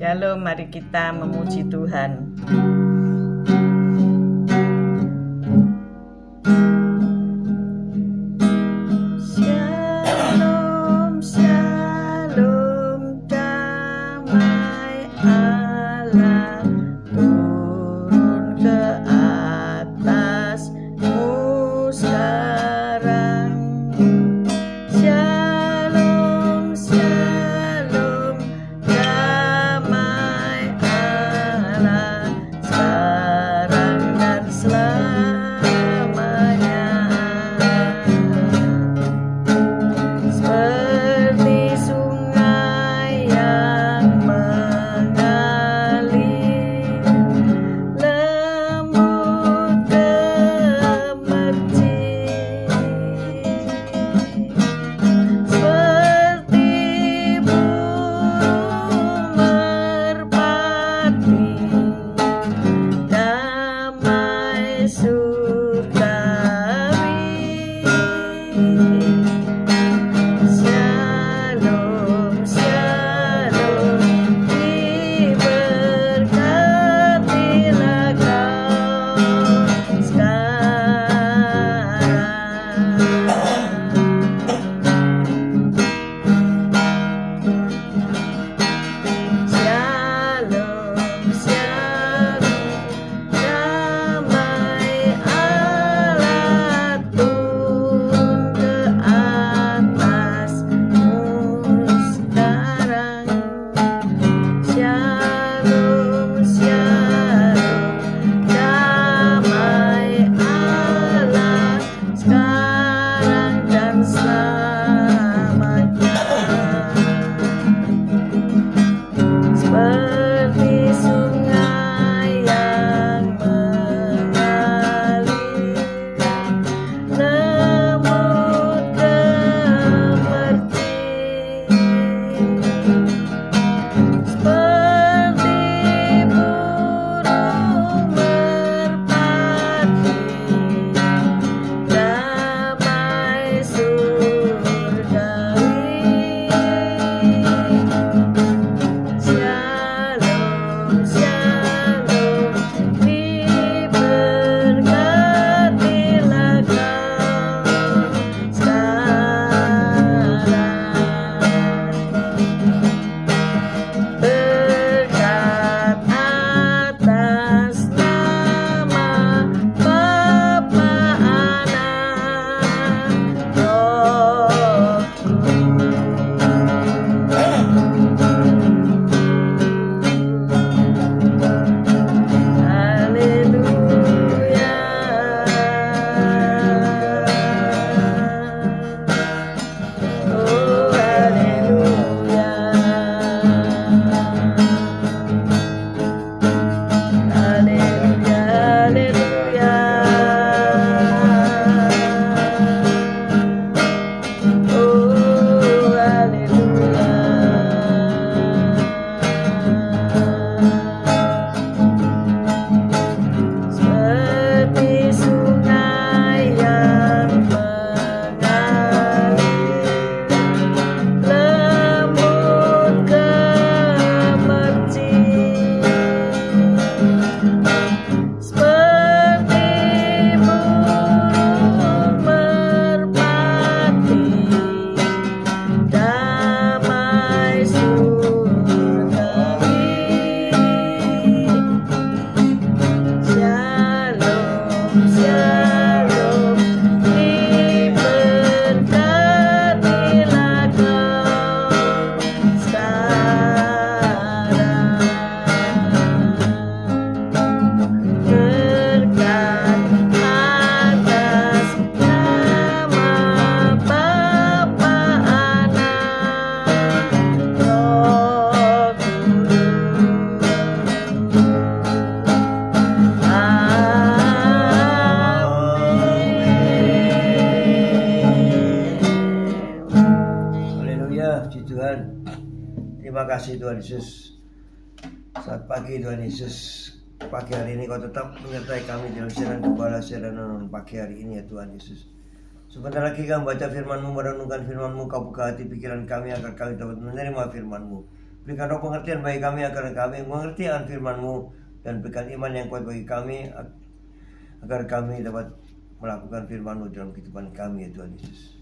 Shalom, mari kita memuji Tuhan. Shalom, shalom, damai Allah turun ke atasmu sekarang. Shalom, shalom, damai Allah sekarang dan selamanya. Seperti sungai yang mengalir, lembut gemercik, seperti burung merpati, damai surgawi. Shalom, shalom, diberkatilah kau sekarang. Shalom, shalom, damai Allah turun ke atasmu sekarang. Shalom, shalom, damai Allah sekarang dan selamanya. Seperti sungai yang mengalir, lembut gemercik, seperti burung merpati, damai surgawi. Shalom, shalom, diberkatilah kau sekarang. Berkat atas nama Bapa, Anak, Roh Haleluya. Oh, haleluya. Haleluya, haleluya. Oh, haleluya. Seperti sungai yang mengalir, lembut gemercik, seperti burung merpati, damai surgawi. Shalom, shalom, diberkatilah kau sekarang. Berkat atas nama Bapa, Anak, Roh Kudus. Haleluya, puji Tuhan. Terima kasih Tuhan Yesus. Saat pagi Tuhan Yesus, pagi hari ini Kau tetap menyertai kami dalam siaran kepala siaran pagi hari ini ya Tuhan Yesus. Sebentar lagi kami baca firman-Mu, merenungkan firman-Mu, Kau buka hati pikiran kami agar kami dapat menerima firman-Mu. Berikan roh pengertian bagi kami agar kami mengerti akan firman-Mu, dan berikan iman yang kuat bagi kami agar kami dapat melakukan firman-Mu dalam kehidupan kami, ya Tuhan Yesus.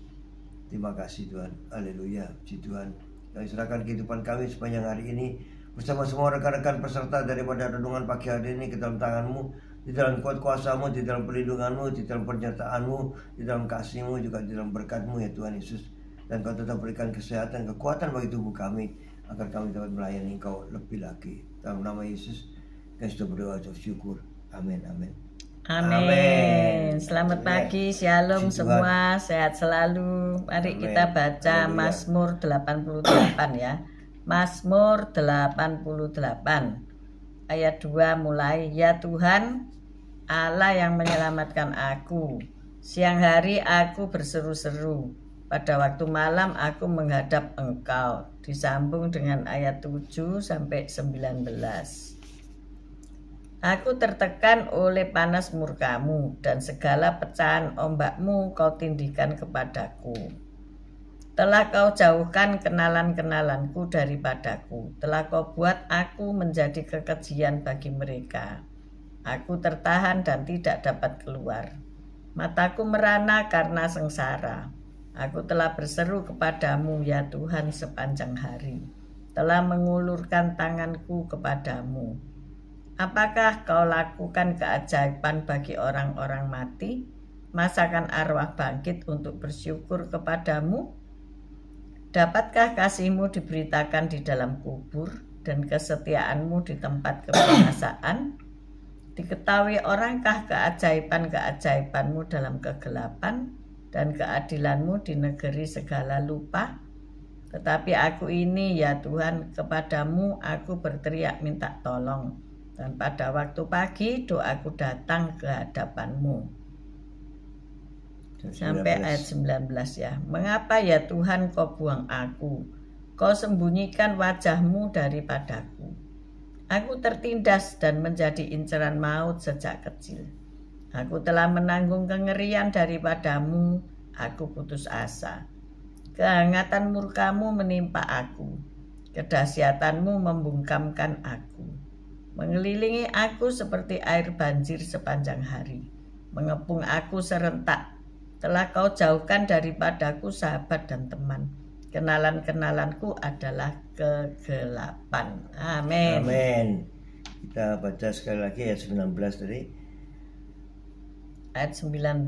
Terima kasih Tuhan. Haleluya. Puji Tuhan. Kami serahkan kehidupan kami sepanjang hari ini bersama semua rekan-rekan peserta daripada renungan pagi hari ini ke dalam tangan-Mu, di dalam kuat kuasa-Mu, di dalam perlindungan-Mu, di dalam penyertaan-Mu, di dalam kasih-Mu, juga di dalam berkat-Mu, ya Tuhan Yesus. Dan Kau tetap berikan kesehatan, kekuatan bagi tubuh kami agar kami dapat melayani Engkau lebih lagi. Dalam nama Yesus kami sudah berdoa dan syukur. Amin. Amin. Amin. Selamat pagi, shalom Puji semua, sehat selalu. Mari Amin. kita baca Haleluya. Mazmur 88 ya. Mazmur 88 ayat 2 mulai. Ya Tuhan, Allah yang menyelamatkan aku. Siang hari aku berseru-seru, pada waktu malam aku menghadap Engkau. Disambung dengan ayat 7 sampai 19. Aku tertekan oleh panas murka-Mu, dan segala pecahan ombak-Mu Kau tindihkan kepadaku. Telah Kau jauhkan kenalan-kenalanku daripadaku. Telah Kau buat aku menjadi kekejian bagi mereka. Aku tertahan dan tidak dapat keluar. Mataku merana karena sengsara. Aku telah berseru kepadamu, ya Tuhan, sepanjang hari. Telah mengulurkan tanganku kepadamu. Apakah Kau lakukan keajaiban bagi orang-orang mati? Masakan arwah bangkit untuk bersyukur kepadamu? Dapatkah kasih-Mu diberitakan di dalam kubur, dan kesetiaan-Mu di tempat kebinasaan? Diketahui orangkah keajaiban-keajaiban-Mu dalam kegelapan, dan keadilan-Mu di negeri segala lupa? Tetapi aku ini, ya Tuhan, kepadamu aku berteriak minta tolong. Dan pada waktu pagi doaku datang ke hadapan-Mu. Sampai ayat 19 ya. Mengapa ya Tuhan Kau buang aku? Kau sembunyikan wajah-Mu daripadaku. Aku tertindas dan menjadi inceran maut sejak kecil. Aku telah menanggung kengerian daripadamu. Aku putus asa. Kehangatan murka-Mu menimpa aku. Kedahsyatanmu membungkamkan aku. Mengelilingi aku seperti air banjir sepanjang hari. Mengepung aku serentak. Telah Kau jauhkan daripadaku sahabat dan teman. Kenalan-kenalanku adalah kegelapan. Amin. Amin. Kita baca sekali lagi ayat 19 tadi. Ayat 19.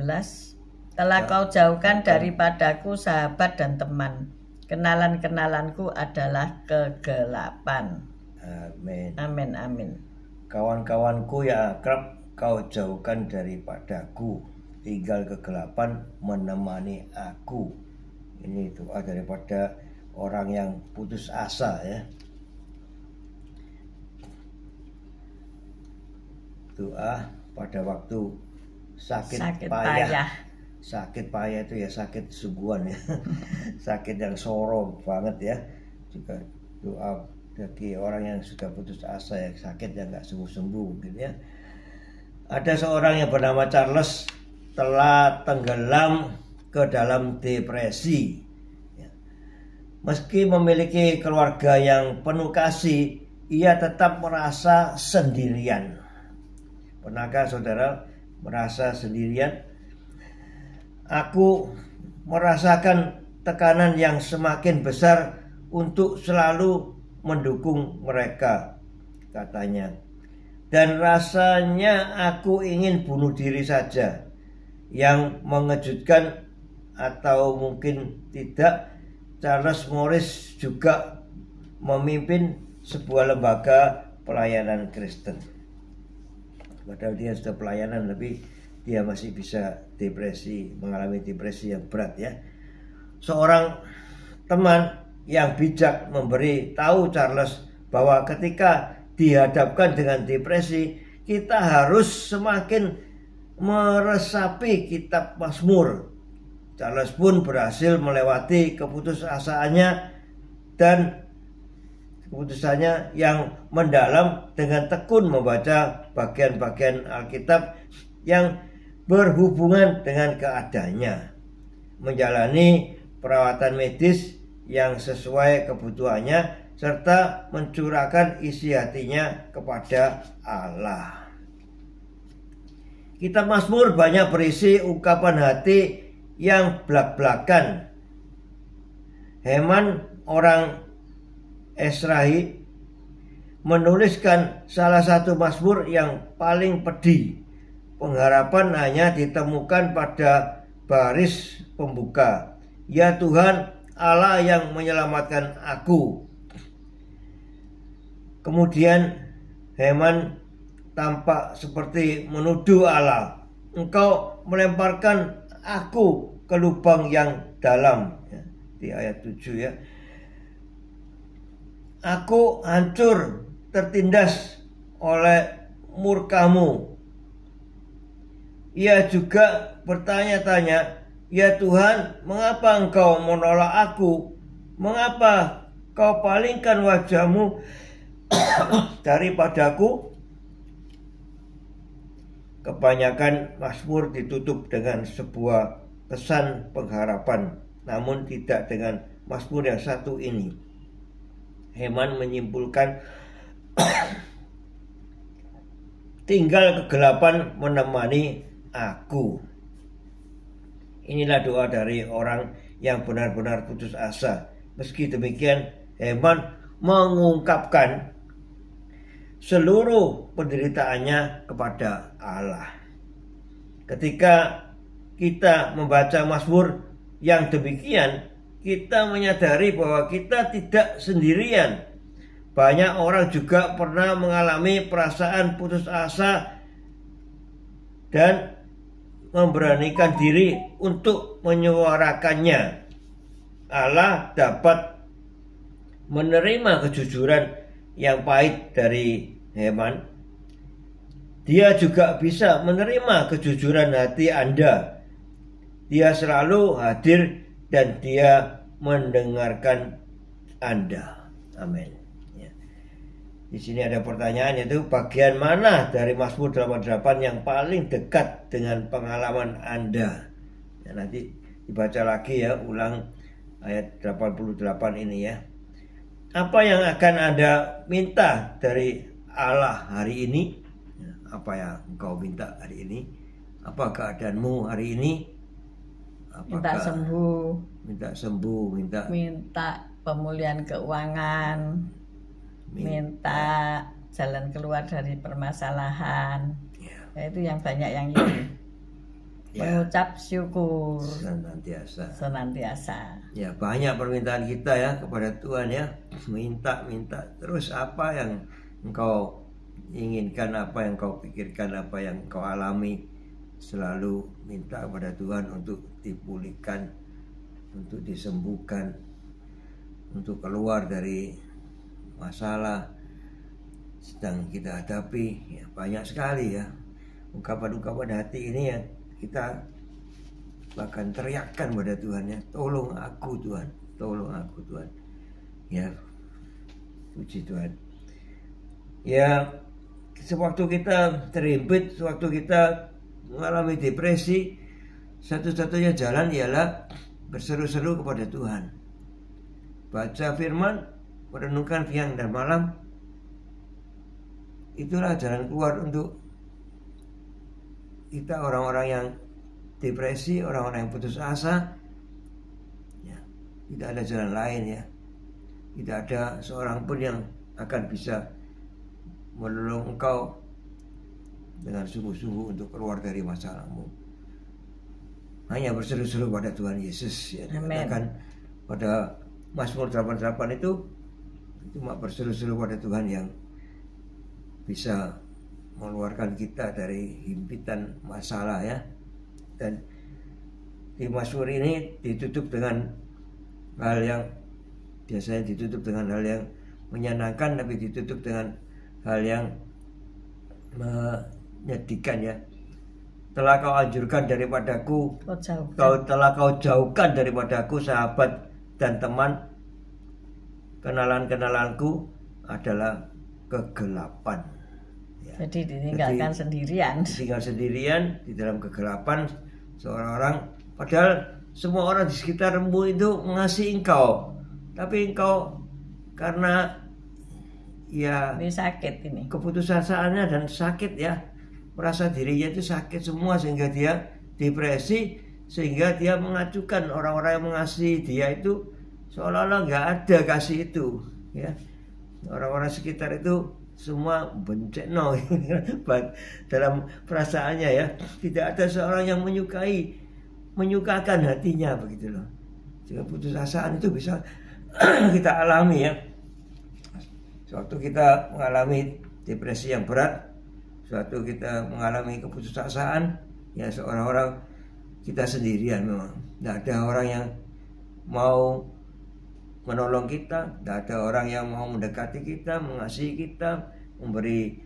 Telah Kau jauhkan daripadaku sahabat dan teman. Kenalan-kenalanku adalah kegelapan. Amin. Amin, amin. Kawan-kawanku yang akrab Kau jauhkan daripadaku. Tinggal kegelapan menemani aku. Ini doa daripada orang yang putus asa ya. Doa pada waktu sakit payah. Sakit payah itu ya sakit sungguhan ya. Sakit yang sorong banget ya. Juga doa bagi orang yang sudah putus asa, yang sakit yang nggak sembuh-sembuh mungkin ya. Ada seorang yang bernama Charles telah tenggelam ke dalam depresi. Meski memiliki keluarga yang penuh kasih, ia tetap merasa sendirian. Pernahkah saudara merasa sendirian? Aku merasakan tekanan yang semakin besar untuk selalu mendukung mereka, katanya. Dan rasanya aku ingin bunuh diri saja. Yang mengejutkan atau mungkin tidak, Charles Morris juga memimpin sebuah lembaga pelayanan Kristen. Padahal dia sudah pelayanan, tapi dia masih bisa depresi, mengalami depresi yang berat ya. Seorang teman yang bijak memberi tahu Charles bahwa ketika dihadapkan dengan depresi, kita harus semakin meresapi kitab Mazmur. Charles pun berhasil melewati keputusasaannya dan keputusannya yang mendalam dengan tekun membaca bagian-bagian Alkitab yang berhubungan dengan keadaannya, menjalani perawatan medis yang sesuai kebutuhannya, serta mencurahkan isi hatinya kepada Allah. Kitab Mazmur banyak berisi ungkapan hati yang blak-blakan. Heman orang Esrahi menuliskan salah satu Mazmur yang paling pedih. Pengharapan hanya ditemukan pada baris pembuka. Ya Tuhan, Allah yang menyelamatkan aku. Kemudian Heman tampak seperti menuduh Allah. Engkau melemparkan aku ke lubang yang dalam. Ya, di ayat 7 ya. Aku hancur tertindas oleh murkamu. Ia juga bertanya-tanya, ya Tuhan, mengapa engkau menolak aku? Mengapa kau palingkan wajahmu daripadaku? Kebanyakan Mazmur ditutup dengan sebuah pesan pengharapan, namun tidak dengan Mazmur yang satu ini. Heman menyimpulkan, tinggal kegelapan menemani aku. Inilah doa dari orang yang benar-benar putus asa. Meski demikian, Heman mengungkapkan seluruh penderitaannya kepada Allah. Ketika kita membaca Mazmur yang demikian, kita menyadari bahwa kita tidak sendirian. Banyak orang juga pernah mengalami perasaan putus asa dan memberanikan diri untuk menyuarakannya. Allah dapat menerima kejujuran yang pahit dari Heman. Dia juga bisa menerima kejujuran hati Anda. Dia selalu hadir dan dia mendengarkan Anda. Amin. Ya. Di sini ada pertanyaan, yaitu bagian mana dari Mazmur 88 yang paling dekat dengan pengalaman Anda? Ya, nanti dibaca lagi ya, ulang ayat 88 ini ya. Apa yang akan Anda minta dari Allah hari ini? Apa yang engkau minta hari ini? Apa keadaanmu hari ini? Minta sembuh. Minta pemulihan keuangan. Minta jalan keluar dari permasalahan. Ya, itu yang banyak yang ini. Mengucap syukur senantiasa. Ya, banyak permintaan kita ya kepada Tuhan ya. Minta terus apa yang engkau inginkan, apa yang kau pikirkan, apa yang kau alami, selalu minta kepada Tuhan untuk dipulihkan, untuk disembuhkan, untuk keluar dari masalah sedang kita hadapi. Ya, banyak sekali ya ungkapan-ungkapan hati ini yang kita bahkan teriakkan pada Tuhan ya, tolong aku Tuhan, tolong aku Tuhan. Ya, puji Tuhan. Ya, sewaktu kita terhimpit, sewaktu kita mengalami depresi, satu-satunya jalan ialah berseru-seru kepada Tuhan. Baca firman, merenungkan siang dan malam. Itulah jalan keluar untuk kita, orang-orang yang depresi, orang-orang yang putus asa. Ya, tidak ada jalan lain ya. Tidak ada seorang pun yang akan bisa menolong engkau dengan sungguh-sungguh untuk keluar dari masalahmu. Hanya berseru-seru pada Tuhan Yesus ya. Dikatakan pada Mazmur 88 itu cuma berseru-seru pada Tuhan yang bisa mengeluarkan kita dari himpitan masalah ya. Dan di Mazmur ini ditutup dengan hal yang biasanya ditutup dengan hal yang menyenangkan, tapi ditutup dengan hal yang menyedihkan ya. Telah kau anjurkan daripadaku, kau jauhkan daripadaku sahabat dan teman. Kenalan-kenalanku adalah kegelapan ya. Jadi ditinggalkan sendirian. Tinggal sendirian di dalam kegelapan seorang-orang, padahal semua orang di sekitarmu itu mengasihi engkau, tapi engkau karena ya Ini sakit ini. keputusasaannya dan sakit ya, merasa dirinya itu sakit semua sehingga dia depresi, sehingga dia mengacukan orang-orang yang mengasihi dia itu seolah-olah nggak ada kasih itu ya. Orang-orang sekitar itu semua benceno dalam perasaannya ya, tidak ada seorang yang menyukakan hatinya begitu loh. Sehingga putusasaan itu bisa kita alami ya. Suatu kita mengalami depresi yang berat, suatu kita mengalami keputusasaan, ya seorang-orang kita sendirian memang. Tidak ada orang yang mau menolong kita, tidak ada orang yang mau mendekati kita, mengasihi kita, memberi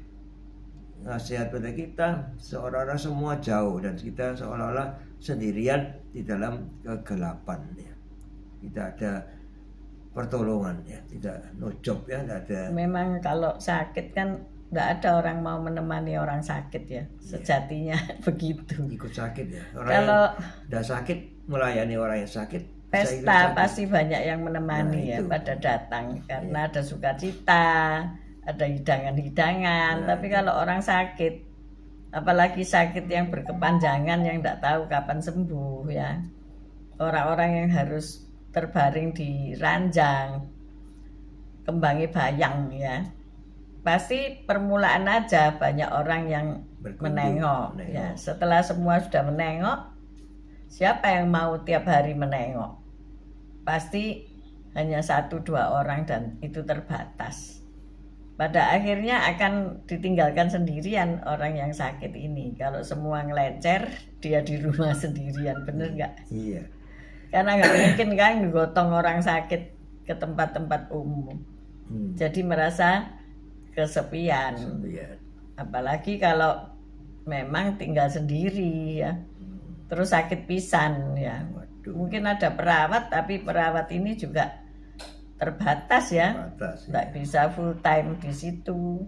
nasihat pada kita. Seolah-olah semua jauh dan kita seolah-olah sendirian di dalam kegelapan ya. Tidak ada pertolongan ya, tidak no job ya, tidak ada. Memang kalau sakit kan tidak ada orang mau menemani orang sakit ya, sejatinya begitu. Ikut sakit ya. Orang Kalau yang tidak sakit melayani orang yang sakit. Pesta pasti banyak yang menemani ya pada datang karena ada sukacita, ada hidangan-hidangan. Tapi kalau orang sakit, apalagi sakit yang berkepanjangan yang tidak tahu kapan sembuh ya, orang-orang yang harus terbaring di ranjang, kembangnya bayang ya, pasti permulaan aja banyak orang yang menengok ya. Setelah semua sudah menengok, siapa yang mau tiap hari menengok? Pasti hanya 1-2 orang dan itu terbatas. Pada akhirnya akan ditinggalkan sendirian orang yang sakit ini. Kalau semua ngelecer, dia di rumah sendirian, bener nggak? Iya. Karena nggak mungkin kan gotong orang sakit ke tempat-tempat umum. Jadi merasa kesepian. Apalagi kalau memang tinggal sendiri ya. Terus sakit pisan ya. Mungkin ada perawat, tapi perawat ini juga terbatas ya. Nggak bisa full time di situ.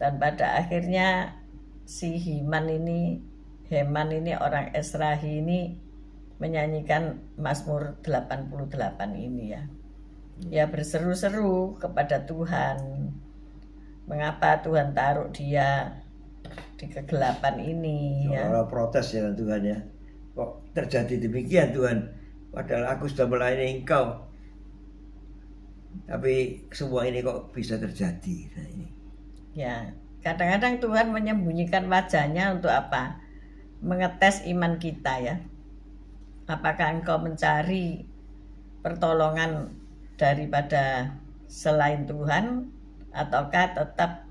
Dan pada akhirnya si Heman ini orang Esrahi ini menyanyikan Mazmur 88 ini ya. Ya berseru-seru kepada Tuhan. Mengapa Tuhan taruh dia di kegelapan ini ya. Orang protes ya Tuhan ya. Kok terjadi demikian Tuhan? Padahal aku sudah melayani Engkau. Tapi semua ini kok bisa terjadi? Nah, ini. Ya, kadang-kadang Tuhan menyembunyikan wajahnya untuk apa? Mengetes iman kita ya. Apakah engkau mencari pertolongan daripada selain Tuhan ataukah tetap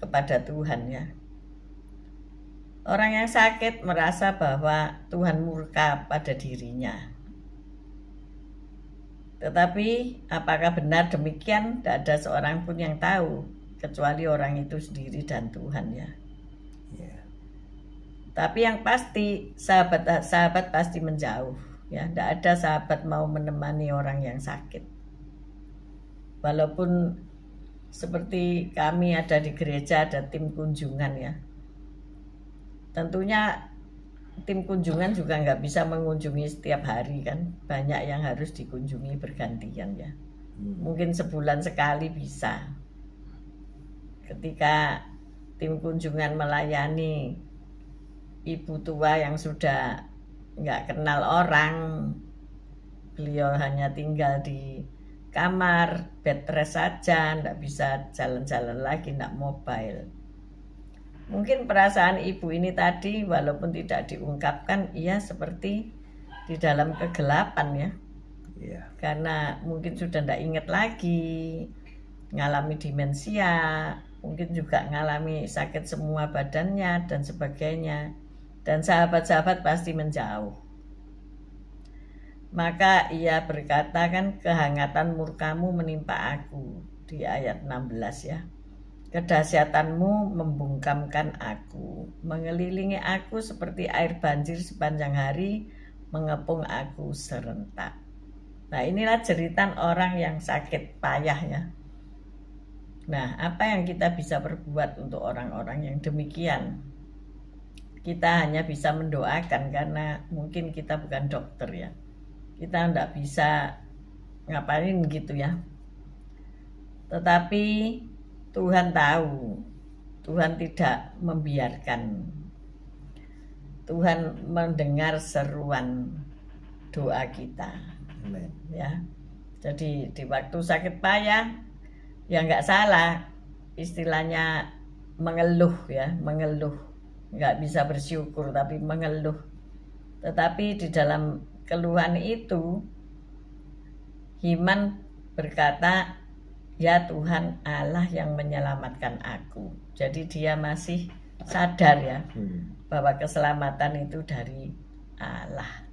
kepada Tuhan ya? Orang yang sakit merasa bahwa Tuhan murka pada dirinya. Tetapi apakah benar demikian? Tidak ada seorang pun yang tahu kecuali orang itu sendiri dan Tuhan ya. Tapi yang pasti sahabat pasti menjauh ya. Tidak ada sahabat mau menemani orang yang sakit. Walaupun seperti kami ada di gereja ada tim kunjungan ya. Tentunya tim kunjungan juga nggak bisa mengunjungi setiap hari kan. Banyak yang harus dikunjungi bergantian ya. Mungkin sebulan sekali bisa. Ketika tim kunjungan melayani ibu tua yang sudah nggak kenal orang, beliau hanya tinggal di kamar, bed rest saja, nggak bisa jalan-jalan lagi, nggak mobile. Mungkin perasaan ibu ini tadi walaupun tidak diungkapkan, ia seperti di dalam kegelapan ya. Karena mungkin sudah nggak ingat lagi, ngalami demensia, mungkin juga ngalami sakit semua badannya dan sebagainya. Dan sahabat-sahabat pasti menjauh. Maka ia berkata kan, kehangatan murkamu menimpa aku. Di ayat 16 ya. Kedahsyatanmu membungkamkan aku. Mengelilingi aku seperti air banjir sepanjang hari. Mengepung aku serentak. Nah inilah jeritan orang yang sakit payah ya. Nah apa yang kita bisa perbuat untuk orang-orang yang demikian? Kita hanya bisa mendoakan karena mungkin kita bukan dokter ya. Kita enggak bisa ngapain gitu ya. Tetapi Tuhan tahu, Tuhan tidak membiarkan. Tuhan mendengar seruan doa kita. Amen. Ya, jadi di waktu sakit payah, ya nggak salah, istilahnya mengeluh ya, mengeluh. Nggak bisa bersyukur tapi mengeluh. Tetapi di dalam keluhan itu, Himan berkata, ya Tuhan Allah yang menyelamatkan aku. Jadi dia masih sadar ya bahwa keselamatan itu dari Allah.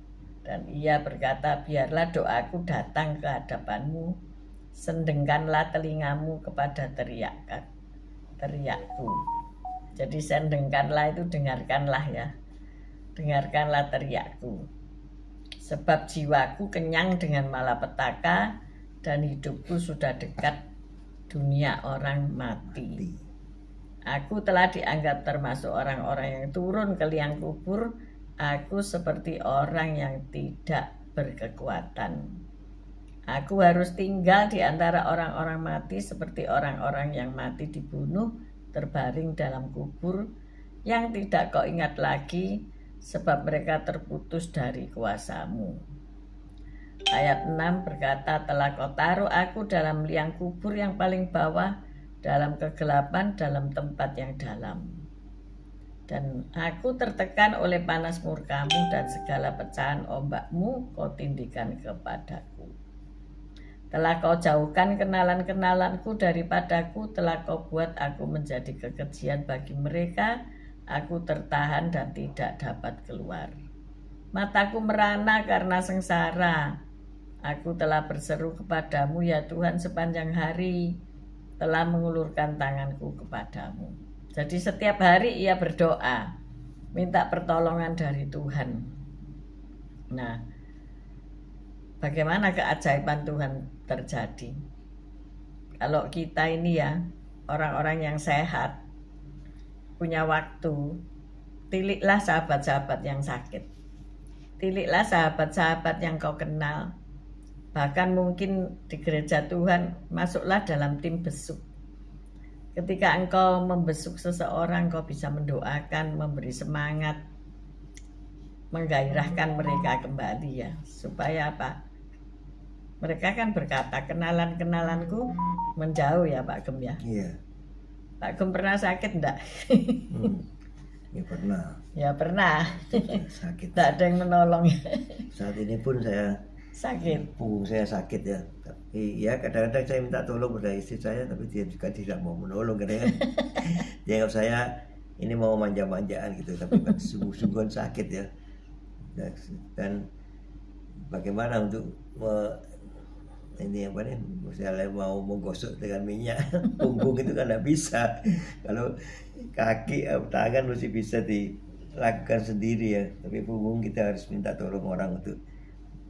Dan ia berkata, biarlah doaku datang ke hadapanmu, sendengkanlah telingamu kepada teriakku. Jadi sendengkanlah itu dengarkanlah ya, dengarkanlah teriakku. Sebab jiwaku kenyang dengan malapetaka dan hidupku sudah dekat dunia orang mati. Aku telah dianggap termasuk orang-orang yang turun ke liang kubur. Aku seperti orang yang tidak berkekuatan. Aku harus tinggal di antara orang-orang mati seperti orang-orang yang mati dibunuh, terbaring dalam kubur, yang tidak kau ingat lagi, sebab mereka terputus dari kuasamu. Ayat 6 berkata, telah kau taruh aku dalam liang kubur yang paling bawah, dalam kegelapan, dalam tempat yang dalam. Dan aku tertekan oleh panas murkamu, dan segala pecahan ombakmu kau tindikan kepadaku. Telah kau jauhkan kenalan-kenalanku daripadaku, telah kau buat aku menjadi kekejian bagi mereka, aku tertahan dan tidak dapat keluar. Mataku merana karena sengsara. Aku telah berseru kepadamu ya Tuhan sepanjang hari, telah mengulurkan tanganku kepadamu. Jadi setiap hari ia berdoa, minta pertolongan dari Tuhan. Nah, bagaimana keajaiban Tuhan terjadi? Kalau kita ini ya, orang-orang yang sehat, punya waktu, tiliklah sahabat-sahabat yang sakit. Tiliklah sahabat-sahabat yang kau kenal. Bahkan mungkin di gereja Tuhan, masuklah dalam tim besuk. Ketika engkau membesuk seseorang, kau bisa mendoakan, memberi semangat, menggairahkan mereka kembali ya. Supaya apa? Mereka kan berkata, kenalan-kenalanku menjauh ya Pak Gem ya. Iya. Pak Gem pernah sakit enggak? Ya pernah. Ya pernah. Sakit. Tidak ada yang menolong. Saat ini pun saya sakit. Punggung saya sakit ya. Tapi ya kadang-kadang saya minta tolong pada istri saya, tapi dia juga tidak mau menolong karena kan dia anggap saya ini mau manja-manjaan gitu, tapi kan sungguh-sungguh sakit ya. Dan bagaimana untuk ini apa nih, misalnya mau menggosok dengan minyak punggung itu kan tidak bisa. Kalau kaki tangan masih bisa dilakukan sendiri ya, tapi punggung kita harus minta tolong orang untuk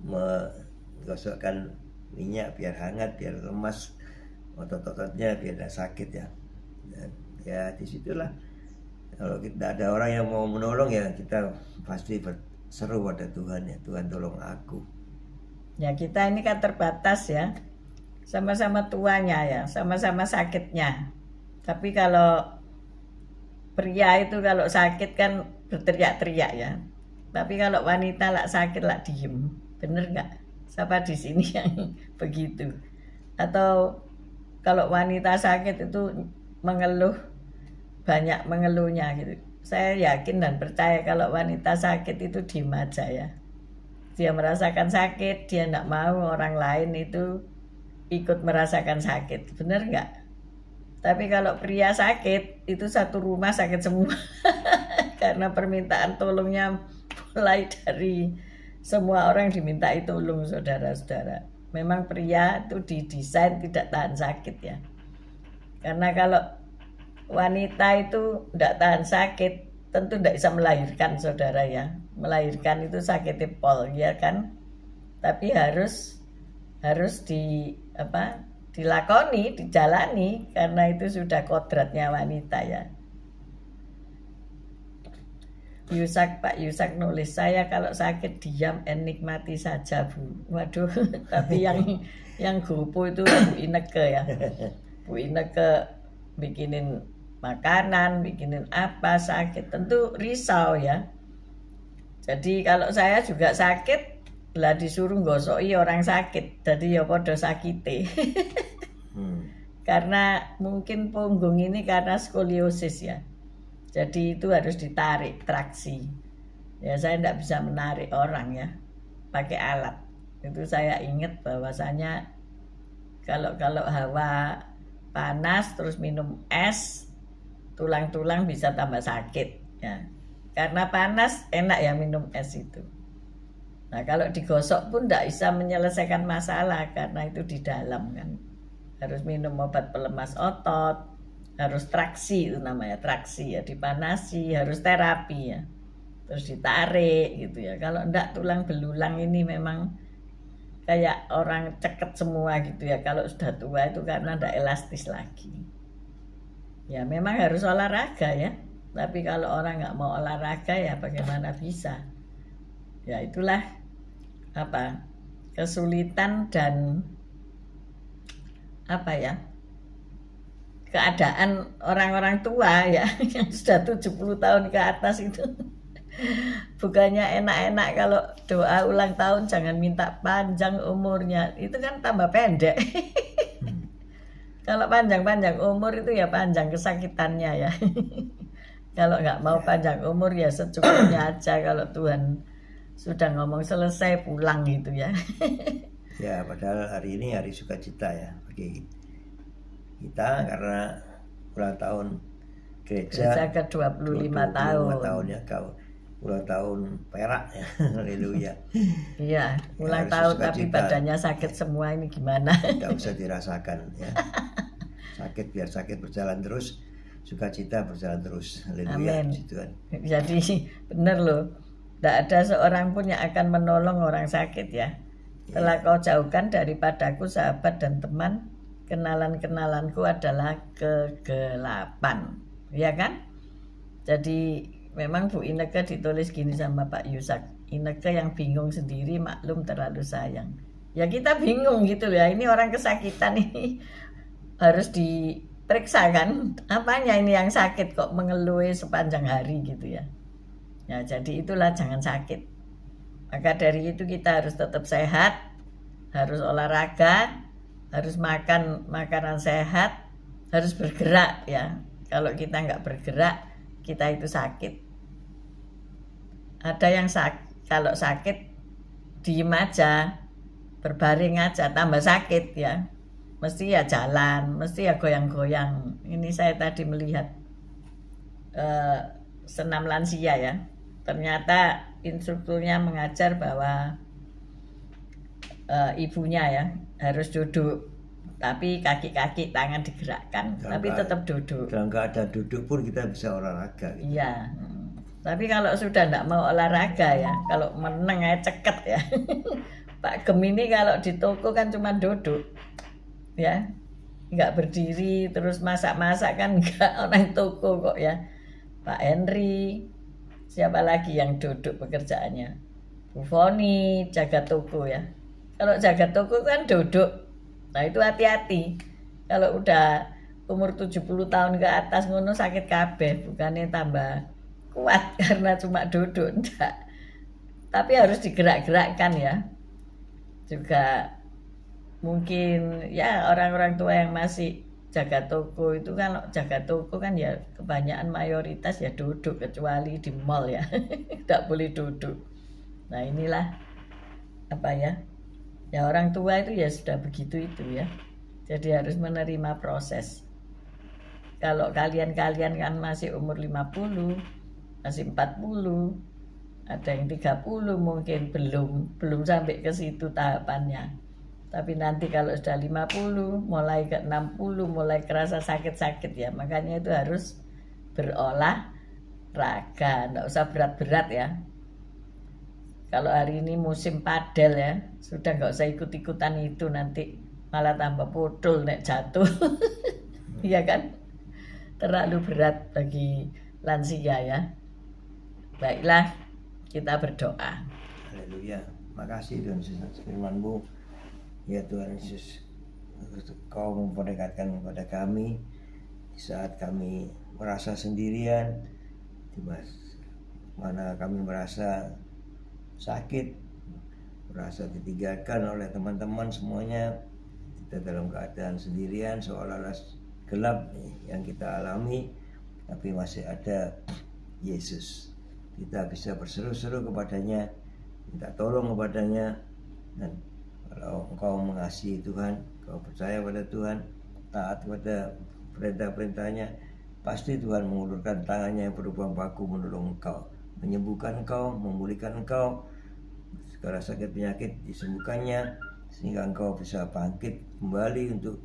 menggosokkan minyak biar hangat, biar lemas otot-ototnya, biar tidak sakit ya. Dan ya disitulah kalau kita ada orang yang mau menolong ya kita pasti berseru pada Tuhan ya, Tuhan tolong aku. Ya kita ini kan terbatas ya, sama-sama tuanya ya, sama-sama sakitnya. Tapi kalau pria itu kalau sakit kan berteriak-teriak ya. Tapi kalau wanita lah sakit lah diem, bener nggak? Siapa di sini yang begitu? Atau kalau wanita sakit itu mengeluh, banyak mengeluhnya gitu. Saya yakin dan percaya kalau wanita sakit itu diem aja ya. Dia merasakan sakit, dia nggak mau orang lain itu ikut merasakan sakit, bener nggak? Tapi kalau pria sakit, itu satu rumah sakit semua. Karena permintaan tolongnya mulai dari semua orang dimintai tolong, saudara-saudara. Memang pria itu didesain tidak tahan sakit ya. Karena kalau wanita itu tidak tahan sakit, tentu tidak bisa melahirkan, saudara ya. Melahirkan itu sakit pol ya kan. Tapi harus dilakoni, dijalani, karena itu sudah kodratnya wanita ya. Pak Yusak nulis, saya kalau sakit diam nikmati saja Bu. Waduh, tapi yang gopo itu Bu Ineke ya. Bu Inneke bikinin makanan, bikinin apa, sakit, tentu risau ya. Jadi kalau saya juga sakit, lah disuruh gosoi orang sakit, jadi ya podo sakite. Karena mungkin punggung ini karena skoliosis ya. Jadi itu harus ditarik traksi. Ya saya tidak bisa menarik orang ya, pakai alat. Itu saya ingat bahwasanya kalau hawa panas terus minum es, tulang-tulang bisa tambah sakit ya. Karena panas enak ya minum es itu. Nah kalau digosok pun tidak bisa menyelesaikan masalah karena itu di dalam kan. Harus minum obat pelemas otot, harus traksi itu namanya, traksi ya, dipanasi, harus terapi ya. Terus ditarik gitu ya. Kalau enggak tulang belulang ini memang kayak orang ceket semua gitu ya. Kalau sudah tua itu karena enggak elastis lagi. Ya memang harus olahraga ya. Tapi kalau orang nggak mau olahraga ya bagaimana bisa? Ya itulah apa kesulitan dan apa ya keadaan orang-orang tua ya yang sudah 70 tahun ke atas itu. Bukannya enak-enak kalau doa ulang tahun jangan minta panjang umurnya, itu kan tambah pendek. Kalau panjang-panjang umur itu ya panjang kesakitannya ya. Kalau nggak mau panjang umur ya secukupnya aja. Kalau Tuhan sudah ngomong selesai pulang gitu ya. Ya padahal hari ini hari sukacita ya bagi kita karena ulang tahun gereja ke 25 tahun. Tahun ya kau ulang tahun perak ya. Haleluya. Iya, ulang tahun tapi badannya sakit semua ini gimana? Tidak usah dirasakan ya. Sakit biar sakit berjalan terus. Sukacita berjalan terus. Haleluya. Jadi benar loh. Tidak ada seorang pun yang akan menolong orang sakit ya. Telah kau jauhkan daripadaku sahabat dan teman, kenalan-kenalanku adalah kegelapan. Ya kan? Jadi memang Bu Inneke ditulis gini sama Pak Yusak. Inneke yang bingung sendiri maklum terlalu sayang. Ya kita bingung gitu ya. Ini orang kesakitan ini harus periksa kan, apanya ini yang sakit kok mengeluh sepanjang hari gitu ya. Ya jadi itulah jangan sakit. Maka dari itu kita harus tetap sehat, harus olahraga, harus makan makanan sehat, harus bergerak ya. Kalau kita nggak bergerak, kita itu sakit. Ada yang kalau sakit diem aja, berbaring aja, tambah sakit ya. Mesti ya jalan, mesti ya goyang-goyang. Ini saya tadi melihat senam lansia ya. Ternyata instrukturnya mengajar bahwa ibunya ya harus duduk, tapi kaki-kaki tangan digerakkan, tapi tetap duduk. Kalau nggak ada duduk pun kita bisa olahraga. Gitu. Iya. Tapi kalau sudah nggak mau olahraga ya, kalau meneng aja ceket ya. Pak Gemini kalau di toko kan cuma duduk. Ya nggak berdiri terus masak-masak kan nggak orang toko kok ya. Pak Henry, siapa lagi yang duduk pekerjaannya? Bu Foni jaga toko ya. Kalau jaga toko kan duduk. Nah itu hati-hati. Kalau udah umur 70 tahun ke atas ngono sakit kabeh, bukannya tambah kuat karena cuma duduk, enggak. Tapi harus digerak-gerakkan ya. Juga mungkin ya orang-orang tua yang masih jaga toko itu kan jaga toko kan ya kebanyakan mayoritas ya duduk kecuali di mall ya. Tidak boleh duduk. Nah inilah apa ya. Ya orang tua itu ya sudah begitu itu ya. Jadi harus menerima proses. Kalau kalian-kalian kan masih umur 50, masih 40, ada yang 30 mungkin belum sampai ke situ tahapannya. Tapi nanti kalau sudah 50, mulai ke 60, mulai kerasa sakit-sakit ya. Makanya itu harus berolahraga, enggak usah berat-berat ya. Kalau hari ini musim padel ya, sudah nggak usah ikut-ikutan itu, nanti malah tambah pudul nek jatuh. Iya kan? Terlalu berat bagi lansia ya. Baiklah, kita berdoa. Haleluya. Makasih Tuhan Yesus firman-Mu. Ya Tuhan Yesus, Kau memperdekatkan kepada kami di saat kami merasa sendirian, di mana kami merasa sakit, merasa ditinggalkan oleh teman-teman semuanya. Kita dalam keadaan sendirian, seolah-olah gelap yang kita alami, tapi masih ada Yesus. Kita bisa berseru-seru kepadanya, minta tolong kepadanya. Dan kalau engkau mengasihi Tuhan, kau percaya pada Tuhan, taat pada perintah-perintahnya, pasti Tuhan mengulurkan tangannya yang berubah baku menolong engkau, menyembuhkan engkau, memulihkan engkau, segala sakit penyakit disembuhkannya, sehingga engkau bisa bangkit kembali untuk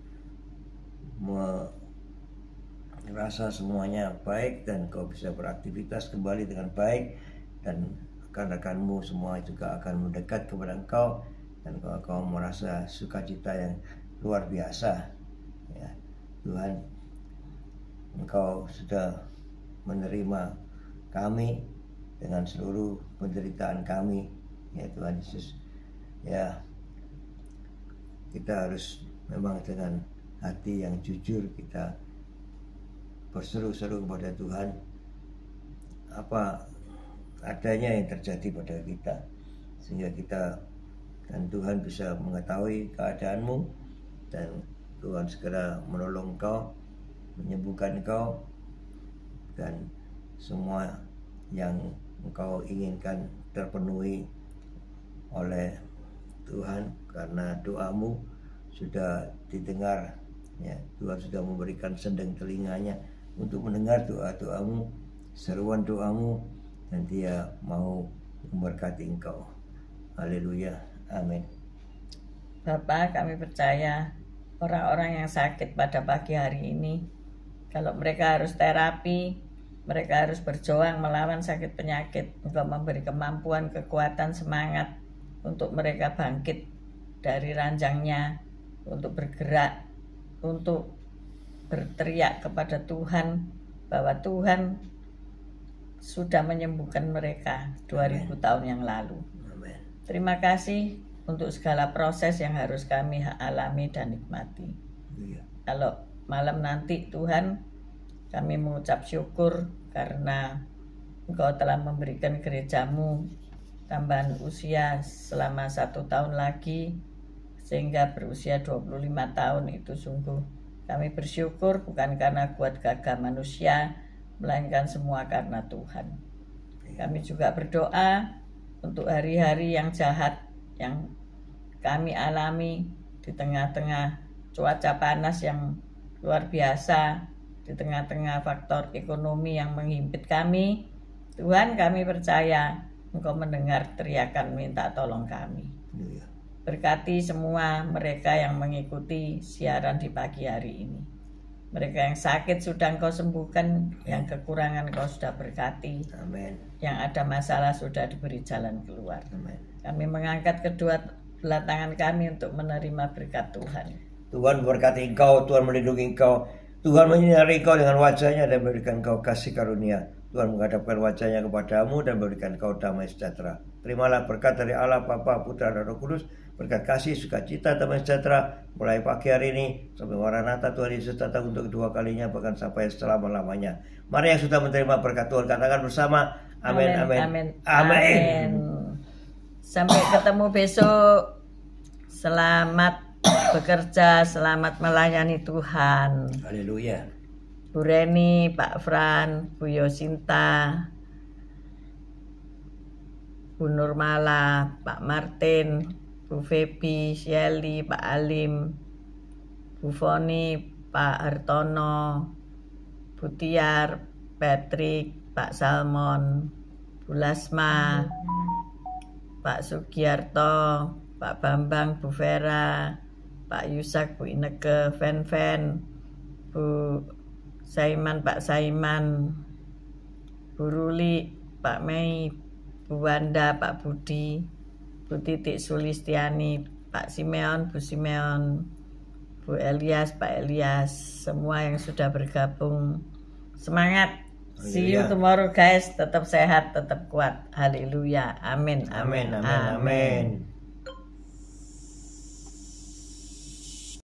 merasa semuanya baik, dan engkau bisa beraktivitas kembali dengan baik, dan rekan-rekanmu semua juga akan mendekat kepada engkau, dan engkau merasa sukacita yang luar biasa. Ya, Tuhan, engkau sudah menerima kami dengan seluruh penderitaan kami, ya Tuhan Yesus. Ya, kita harus memang dengan hati yang jujur kita berseru-seru kepada Tuhan apa adanya yang terjadi pada kita, sehingga kita dan Tuhan bisa mengetahui keadaanmu, dan Tuhan segera menolong engkau, menyembuhkan engkau, dan semua yang engkau inginkan terpenuhi oleh Tuhan, karena doamu sudah didengar, ya. Tuhan sudah memberikan sendang telinganya untuk mendengar doa-doamu, seruan doamu, dan Dia mau memberkati engkau. Haleluya, amin. Bapak, kami percaya orang-orang yang sakit pada pagi hari ini, kalau mereka harus terapi, mereka harus berjuang melawan sakit penyakit, Engkau memberi kemampuan, kekuatan, semangat untuk mereka bangkit dari ranjangnya, untuk bergerak, untuk berteriak kepada Tuhan bahwa Tuhan sudah menyembuhkan mereka 2000 tahun yang lalu. Amen. Terima kasih untuk segala proses yang harus kami alami dan nikmati. Iya. Kalau malam nanti Tuhan, kami mengucap syukur karena Engkau telah memberikan gerejamu tambahan usia selama 1 tahun lagi, sehingga berusia 25 tahun. Itu sungguh kami bersyukur, bukan karena kuat gagah manusia, melainkan semua karena Tuhan. Kami juga berdoa untuk hari-hari yang jahat yang kami alami di tengah-tengah cuaca panas yang luar biasa, di tengah-tengah faktor ekonomi yang menghimpit kami. Tuhan, kami percaya Engkau mendengar teriakan minta tolong kami. Berkati semua mereka yang mengikuti siaran di pagi hari ini. Mereka yang sakit sudah Engkau sembuhkan, yang kekurangan Engkau sudah berkati. Amin. Yang ada masalah sudah diberi jalan keluar. Amin. Kami mengangkat kedua belah tangan kami untuk menerima berkat Tuhan. Tuhan memberkati engkau, Tuhan melindungi engkau, Tuhan menyinari engkau dengan wajahnya dan memberikan engkau kasih karunia. Tuhan menghadapkan wajahnya kepadamu dan memberikan engkau damai sejahtera. Terimalah berkat dari Allah, Bapa, Putra, dan Roh Kudus, berkat kasih, sukacita, damai sejahtera mulai pagi hari ini sampai Maranatha Tuhan Yesus datang untuk kedua kalinya, bahkan sampai selama-lamanya. Mari yang sudah menerima berkat Tuhan katakan bersama, amin, amin, amin, amin. Sampai ketemu besok. Selamat bekerja, selamat melayani Tuhan. Haleluya. Bu Reni, Pak Fran, Bu Yosinta, Bu Nurmala, Pak Martin, Bu Febi, Shelly, Pak Alim, Bu Foni, Pak Hartono, Bu Tiar, Patrick, Pak Salmon, Bu Lasma, Pak Sugiarto, Pak Bambang, Bu Vera, Pak Yusak, Bu Ineke, Fen, Bu Saiman, Pak Saiman, Bu Ruli, Pak Mei, Bu Wanda, Pak Budi, Bu Titik Sulistiani, Pak Simeon, Bu Simeon, Bu Elias, Pak Elias, semua yang sudah bergabung. Semangat. See you tomorrow guys. Tetap sehat, tetap kuat. Haleluya. Amin. Amin. Amin. Amin.